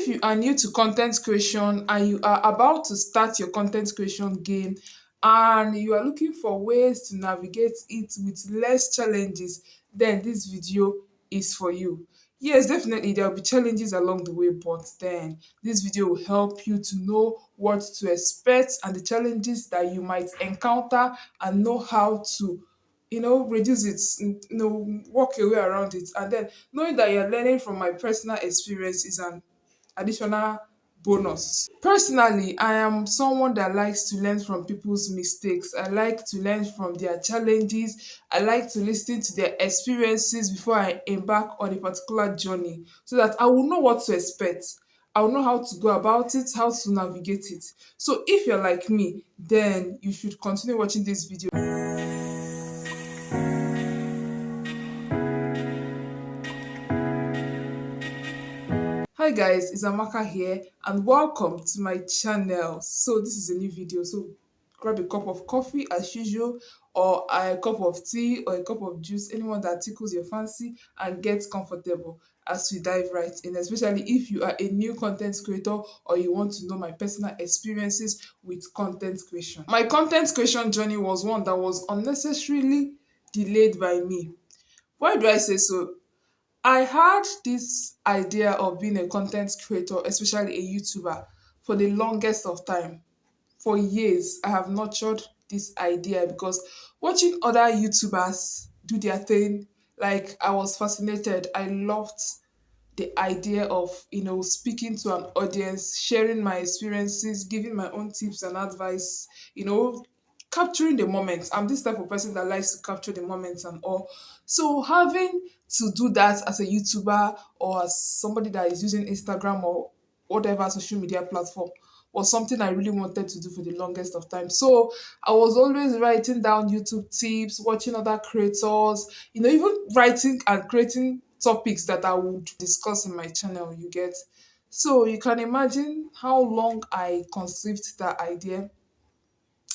If you are new to content creation and you are about to start your content creation game and you are looking for ways to navigate it with less challenges, then this video is for you. Yes, definitely there will be challenges along the way, but then this video will help you to know what to expect and the challenges that you might encounter and know how to reduce it, walk your way around it. And then knowing that you're learning from my personal experience is an additional bonus. Personally, I am someone that likes to learn from people's mistakes. I like to learn from their challenges. I like to listen to their experiences before I embark on a particular journey so that I will know what to expect. I will know how to go about it, how to navigate it. So if you're like me, then you should continue watching this video. Hi guys, it's Amaka here and welcome to my channel. So this is a new video, so grab a cup of coffee as usual, or a cup of tea or a cup of juice, anyone that tickles your fancy, and get comfortable as we dive right in, especially if you are a new content creator or you want to know my personal experiences with content creation. My content creation journey was one that was unnecessarily delayed by me. Why do I say so? I had this idea of being a content creator, especially a YouTuber, for the longest of time. For years, I have nurtured this idea because watching other YouTubers do their thing, like I was fascinated. I loved the idea of speaking to an audience, sharing my experiences, giving my own tips and advice, capturing the moments. I'm this type of person that likes to capture the moments and all. So having to do that as a YouTuber or as somebody that is using Instagram or whatever social media platform was something I really wanted to do for the longest of time. So I was always writing down YouTube tips, watching other creators, even writing and creating topics that I would discuss in my channel, you get. So you can imagine how long I conceived that idea,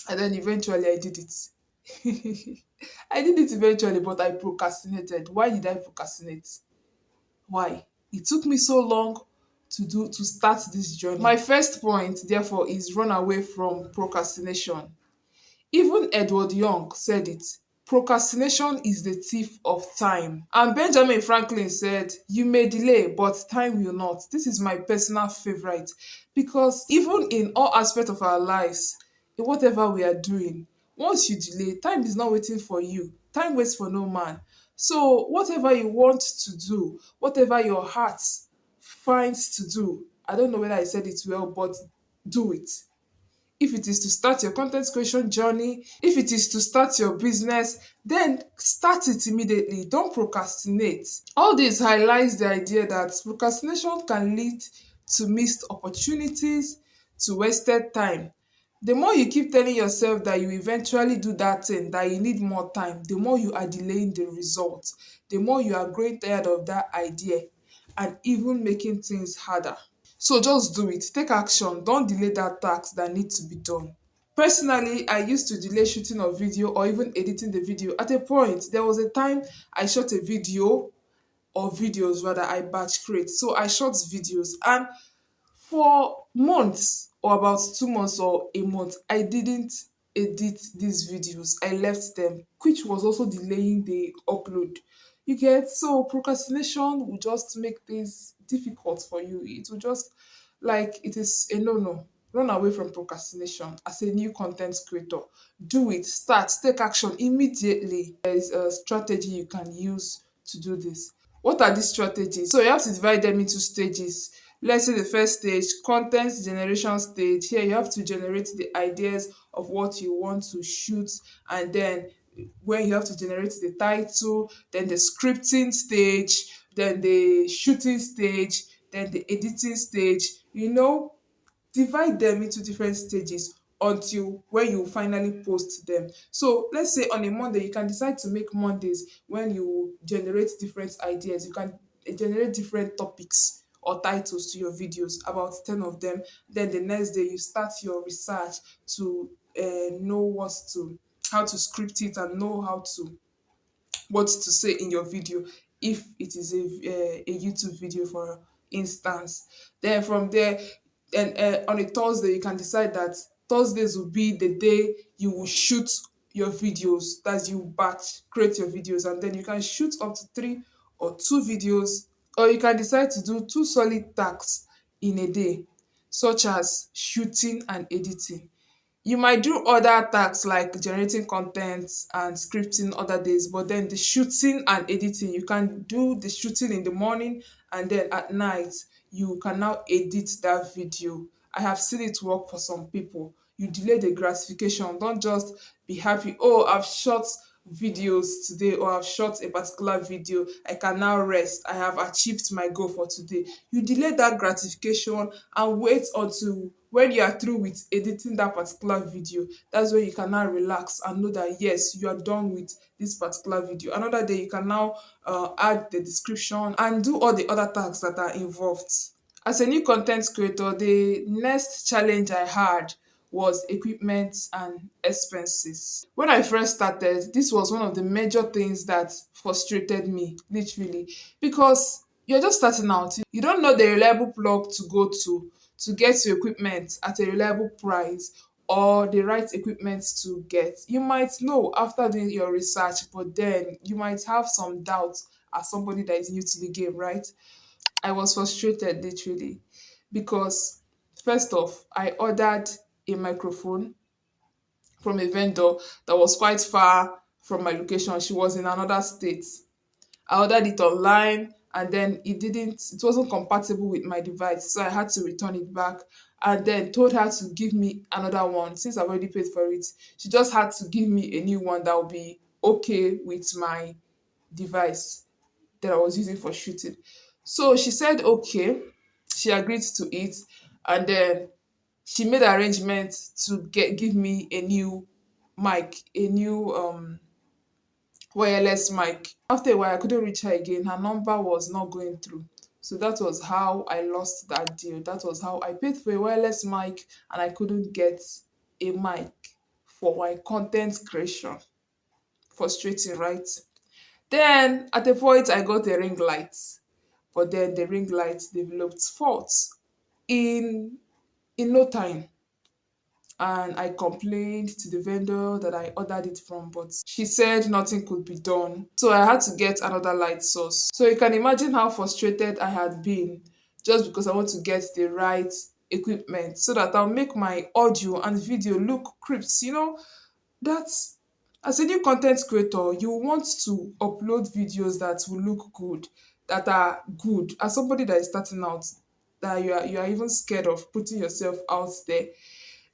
and then eventually I did it. I did it eventually, but I procrastinated. Why did I procrastinate? Why? It took me so long to start this journey. My first point, therefore, is run away from procrastination. Even Edward Young said it. Procrastination is the thief of time. And Benjamin Franklin said, "You may delay, but time will not." This is my personal favorite because even in all aspects of our lives, in whatever we are doing, once you delay, time is not waiting for you. Time waits for no man. So, whatever you want to do, whatever your heart finds to do, I don't know whether I said it well, but do it. If it is to start your content creation journey, if it is to start your business, then start it immediately. Don't procrastinate. All this highlights the idea that procrastination can lead to missed opportunities, to wasted time. The more you keep telling yourself that you eventually do that thing, that you need more time, the more you are delaying the result, the more you are growing tired of that idea and even making things harder. So just do it. Take action. Don't delay that task that needs to be done. Personally, I used to delay shooting a video or even editing the video. At a point, there was a time I shot a video or videos rather, I batch create. So I shot videos and for months or about 2 months or a month, I didn't edit these videos. I left them, which was also delaying the upload. You get, so procrastination will just make things difficult for you. It will just, like, it is a no. Run away from procrastination as a new content creator. Do it, start, take action immediately. There is a strategy you can use to do this. What are these strategies? So you have to divide them into stages. Let's say the first stage, content generation stage. Here you have to generate the ideas of what you want to shoot, and then when you have to generate the title, then the scripting stage, then the shooting stage, then the editing stage. Divide them into different stages until when you finally post them. So let's say on a Monday, you can decide to make Mondays when you generate different ideas. You can generate different topics or titles to your videos, about 10 of them. Then the next day, you start your research to know how to script it and know how to what to say in your video if it is a YouTube video for instance. Then from there, and on a Thursday, you can decide that Thursdays will be the day you will shoot your videos. That's you batch create your videos, and then you can shoot up to 3 or 2 videos, or you can decide to do 2 solid tasks in a day, such as shooting and editing. You might do other tasks like generating content and scripting other days, but then the shooting and editing, you can do the shooting in the morning, and then at night you can now edit that video. I have seen it work for some people. You delay the gratification. Don't just be happy, oh, I've shot videos today, or I've shot a particular video, I can now rest, I have achieved my goal for today. You delay that gratification and wait until when you are through with editing that particular video. That's when you can now relax and know that yes, you are done with this particular video. Another day you can now add the description and do all the other tasks that are involved. As a new content creator, the next challenge I had was equipment and expenses. When I first started, this was one of the major things that frustrated me, literally, because you're just starting out. You don't know the reliable plug to go to get your equipment at a reliable price, or the right equipment to get. You might know after doing your research, but then you might have some doubts as somebody that is new to the game, right? I was frustrated, literally, because first off, I ordered a microphone from a vendor that was quite far from my location. She was in another state. I ordered it online, and then it wasn't compatible with my device. So I had to return it back, and then told her to give me another one since I've already paid for it. She just had to give me a new one that will be okay with my device that I was using for shooting. So she said okay. She agreed to it, and then she made arrangements to give me a new mic, a new wireless mic. After a while, I couldn't reach her again. Her number was not going through. So that was how I lost that deal. That was how I paid for a wireless mic and I couldn't get a mic for my content creation. Frustrating, right? Then at a point, I got a ring light, but then the ring light developed faults in no time, and I complained to the vendor that I ordered it from, but she said nothing could be done. So I had to get another light source. So you can imagine how frustrated I had been, just because I want to get the right equipment so that I'll make my audio and video look crisp. That's as a new content creator, you want to upload videos that will look good, that are good. As somebody that is starting out, that you are even scared of putting yourself out there,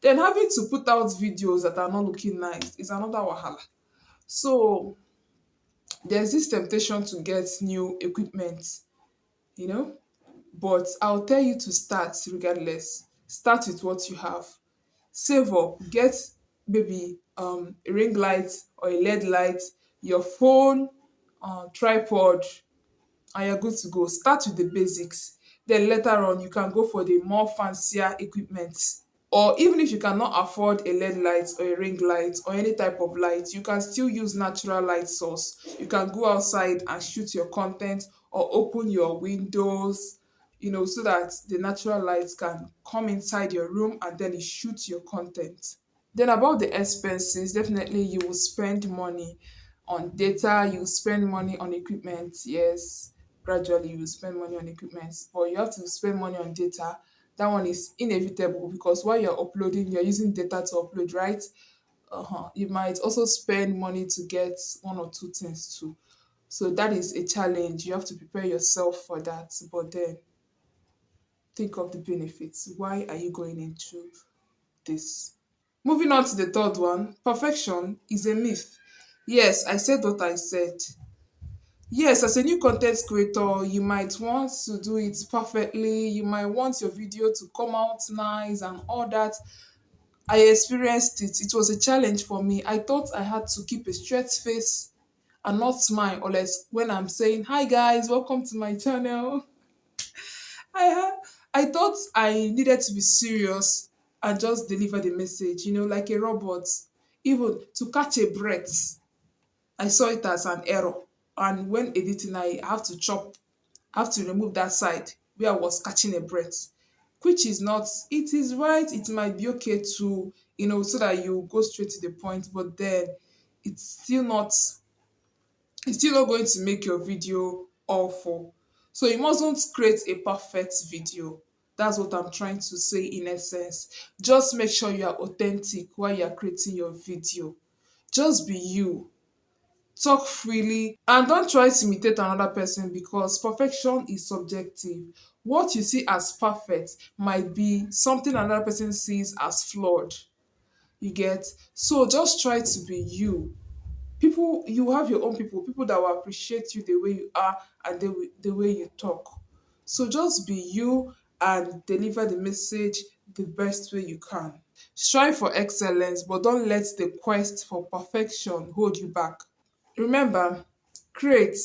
then having to put out videos that are not looking nice is another wahala. So there's this temptation to get new equipment, you know, but I'll tell you to start regardless. Start with what you have. Save up, get maybe a ring light or a LED light, your phone, tripod, and you're good to go. Start with the basics. Then later on, you can go for the more fancier equipment. Or even if you cannot afford a LED light or a ring light or any type of light, you can still use natural light source. You can go outside and shoot your content, or open your windows, so that the natural light can come inside your room and then it shoots your content. Then about the expenses, definitely you will spend money on data, you will spend money on equipment. Yes, gradually you will spend money on equipment, but you have to spend money on data. That one is inevitable because while you're uploading, you're using data to upload, right? You might also spend money to get 1 or 2 things too. So that is a challenge. You have to prepare yourself for that. But then think of the benefits. Why are you going into this? Moving on to the third one, perfection is a myth. Yes, I said what I said. Yes, as a new content creator, you might want to do it perfectly. You might want your video to come out nice and all that. I experienced it. It was a challenge for me. I thought I had to keep a straight face and not smile, unless when I'm saying, "Hi guys, welcome to my channel." I had I thought I needed to be serious and just deliver the message, like a robot. Even to catch a breath, I saw it as an error. And when editing, I have to remove that side. where I was catching a breath, which is not, it is right, it might be okay to, so that you go straight to the point, but then it's still not, it's still not going to make your video awful. So you mustn't create a perfect video. That's what I'm trying to say in essence. Just make sure you are authentic while you're creating your video. Just be you. Talk freely and don't try to imitate another person because perfection is subjective. What you see as perfect might be something another person sees as flawed. You get? So just try to be you. People, you have your own people that will appreciate you the way you are and the way you talk. So just be you and deliver the message the best way you can. Strive for excellence, but don't let the quest for perfection hold you back. Remember, create,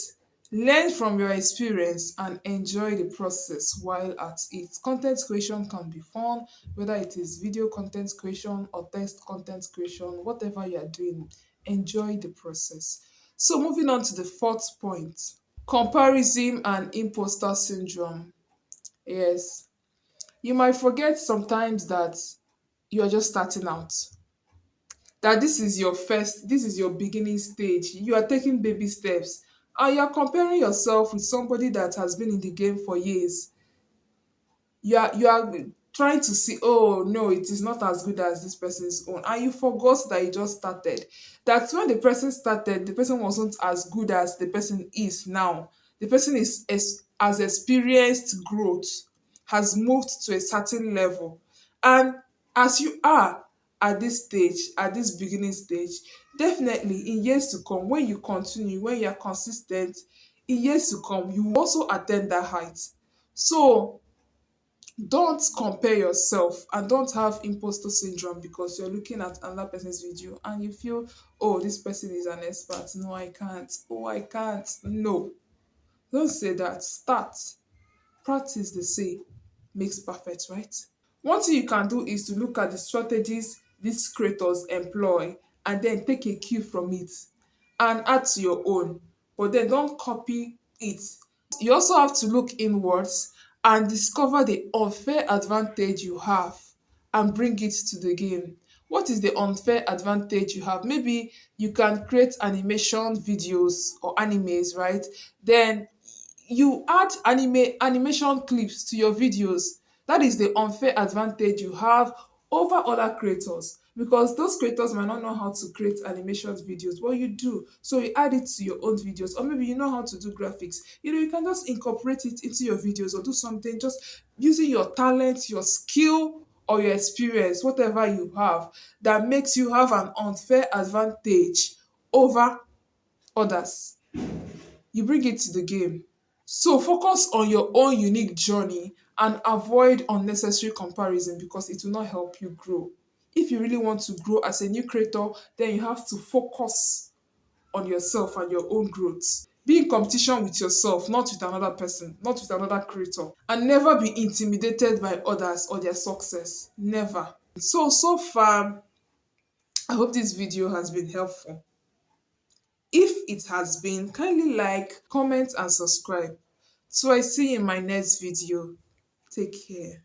learn from your experience and enjoy the process while at it. Content creation can be fun, whether it is video content creation or text content creation, whatever you are doing, enjoy the process. So, moving on to the fourth point, comparison and imposter syndrome. Yes, you might forget sometimes that you are just starting out, that this is your beginning stage. You are taking baby steps and you're comparing yourself with somebody that has been in the game for years. You are trying to see, oh no, it is not as good as this person's own, and you forgot that you just started. That when the person started, the person wasn't as good as the person is now. The person has experienced growth, has moved to a certain level, and as you are at this stage, at this beginning stage, definitely in years to come, when you continue, when you are consistent, in years to come you will also attain that height. So don't compare yourself and don't have imposter syndrome because you're looking at another person's video and you feel, oh, this person is an expert. No, I can't. Oh, I can't. No, don't say that. Start. Practice, they say, makes perfect, right? One thing you can do is to look at the strategies these creators employ and then take a cue from it and add to your own. But then don't copy it. You also have to look inwards and discover the unfair advantage you have and bring it to the game. What is the unfair advantage you have? Maybe you can create animation videos or animes, right? Then you add animation clips to your videos. That is the unfair advantage you have over other creators because those creators might not know how to create animation videos, but you do. So you add it to your own videos, or maybe you know how to do graphics. You can just incorporate it into your videos or do something just using your talent, your skill, or your experience, whatever you have, that makes you have an unfair advantage over others. You bring it to the game. So focus on your own unique journey and avoid unnecessary comparison because it will not help you grow. If you really want to grow as a new creator, then you have to focus on yourself and your own growth. Be in competition with yourself, not with another person, not with another creator. And never be intimidated by others or their success. Never. So far, I hope this video has been helpful. If it has been, kindly like, comment, and subscribe. So I see you in my next video. Take care.